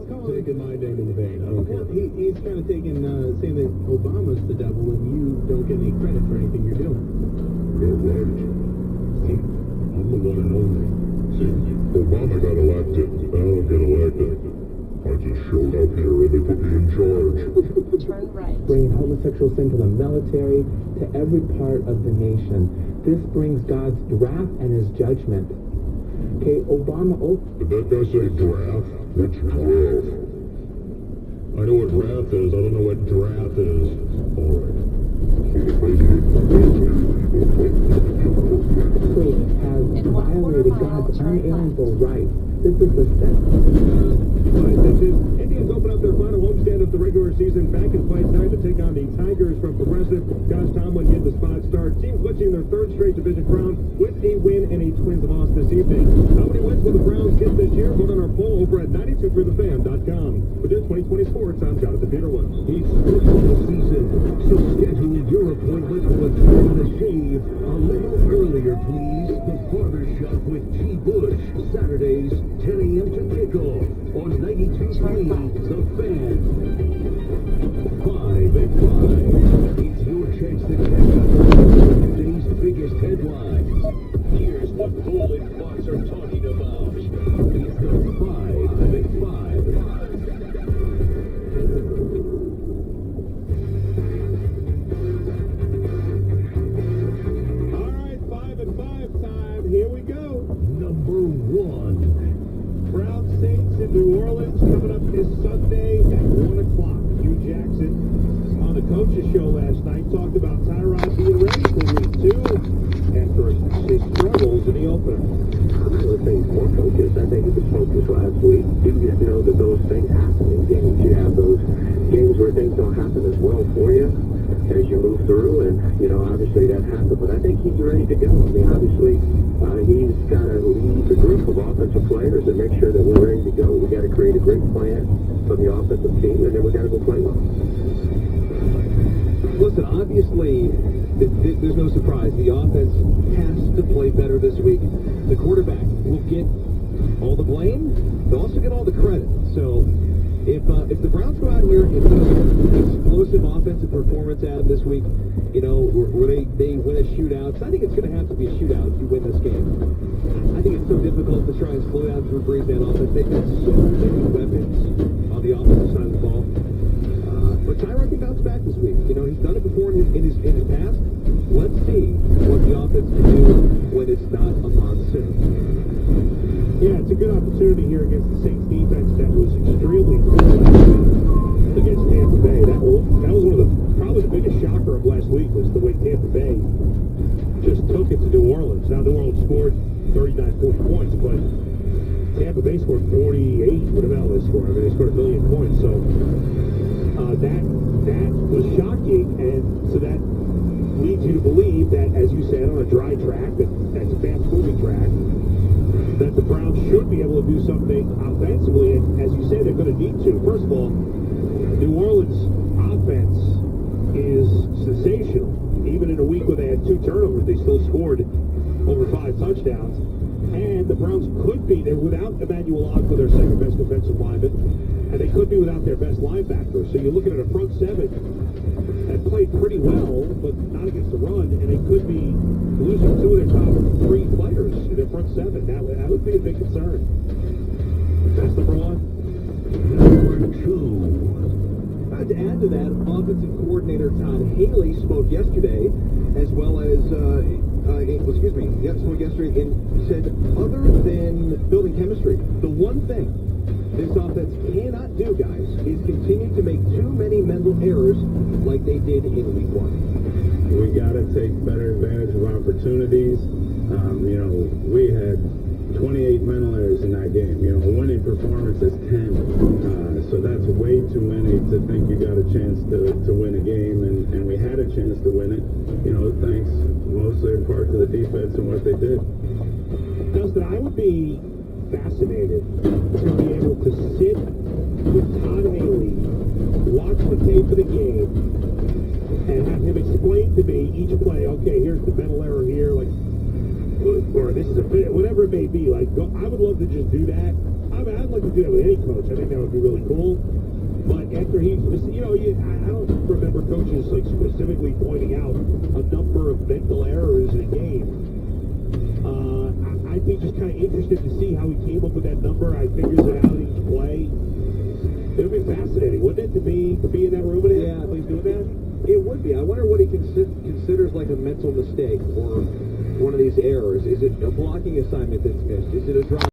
taking my name in the vein. I don't care. He's kind of taking, saying that Obama's the devil and you don't get any credit for anything you're doing. You're right. I'm the one and only. See, Obama got elected. I don't get elected. I just showed up here and they put me in charge. Turn right. Bringing homosexual sin to the military, to every part of the nation. This brings God's wrath and his judgment. Okay, Obama... Did that guy say draft? What's draft? I know what wrath is. I don't know what draft is. All right. Has violated God's unalienable rights. This is the step. Indians open up their final homestand of the regular season back in fight tonight to take on the Tigers from Progressive. Josh Tomlin get the spot start. Team clinching their third straight division crown with a win and a Twins loss this evening. How many wins will the Browns get this year? Vote on our poll over at 92thruthefan.com. With your 2020 sports, I'm Jonathan Peterlin. It's football season, so schedule your appointment for a trim and a shave a little earlier, please. The Barber Shop with G. Bush, Saturdays, 10 a.m. to kickoff on 92.3 The Fan. 5 at 5. It's your chance to catch up on today's biggest headlines. Here's what Bull and Fox are talking about. It's the 5 at 5. Here we go. Number 1. Brown Saints in New Orleans coming up this Sunday at 1 o'clock. Hugh Jackson on the coach's show last night talked about Tyrod being ready for week 2 after his struggles in the opener. I would say more focus. I think it was focus last week. You just know that those things happen in games. You have those games where things don't happen as well for you as you move through, and, obviously that happened. But I think he's ready to go. I mean, obviously, he's got to lead the group of offensive players and make sure that we're ready to go. We got to create a great plan for the offensive team, and then we got to go play well. Listen, obviously, there's no surprise. The offense has to play better this week. The quarterback will get all the blame. They'll also get all the credit. So if the Browns go out here and put an explosive offensive performance out of this week, where they win a shootout, I think it's going to have to be a shootout if you win this game. I think it's so difficult to try and slow down Drew Brees and offense. They've got so many weapons on the offensive side of the ball. But Tyrod can bounce back this week. He's done it before in his past. Let's see what the offense can do when it's not a monsoon. Yeah, it's a good opportunity here against the Saints defense that was extremely poor last week against Tampa Bay. That was one of probably the biggest shocker of last week was the way Tampa Bay just took it to New Orleans. Now New Orleans scored 39, 40 points, but Tampa Bay scored 48. What about they scored? I mean, they scored 1 million points. So that was shocking, and so that leads you to believe that, as you said, on a dry track, that's a fast-moving track, that the Browns should be able to do something offensively, and as you say, they're going to need to. First of all, New Orleans' offense is sensational. Even in a week where they had 2 turnovers, they still scored over 5 touchdowns. And the Browns could be, they're without Emmanuel Ogba, their second-best defensive lineman, and they could be without their best linebacker. So you're looking at a front 7 that played pretty well, but not against the run, and they could be losing 2 of their top 3 players in their front 7. That would be a big concern. That's number 1. Number 2. To add to that, offensive coordinator Todd Haley spoke yesterday, as well as, spoke yesterday and said, other than building chemistry, the one thing this offense cannot do, guys, is continue to make too many mental errors like they did in week 1. We got to take better advantage of opportunities. We had 28 mental errors in that game. A winning performance is 10. So that's way too many to think you got a chance to win a game, and we had a chance to win it, thanks mostly in part to the defense and what they did. Dustin, I would be fascinated to be able to sit with Todd Haley, watch the tape of the game, and have him explain to me each play, okay, here's the mental error here, or this is a bit, whatever it may be. I would love to just do that. I mean, I'd like to do that with any coach. I think that would be really cool. But after he, you know, I don't remember coaches like specifically pointing out a number of mental errors in a game. I'd be just kind of interested to see how he came up with that number. I figures it out in each play. It would be fascinating, wouldn't it, to be in that room with him? Yeah, While he's doing that? It would be. I wonder what he considers like a mental mistake or one of these errors. Is it a blocking assignment that's missed? Is it a drop?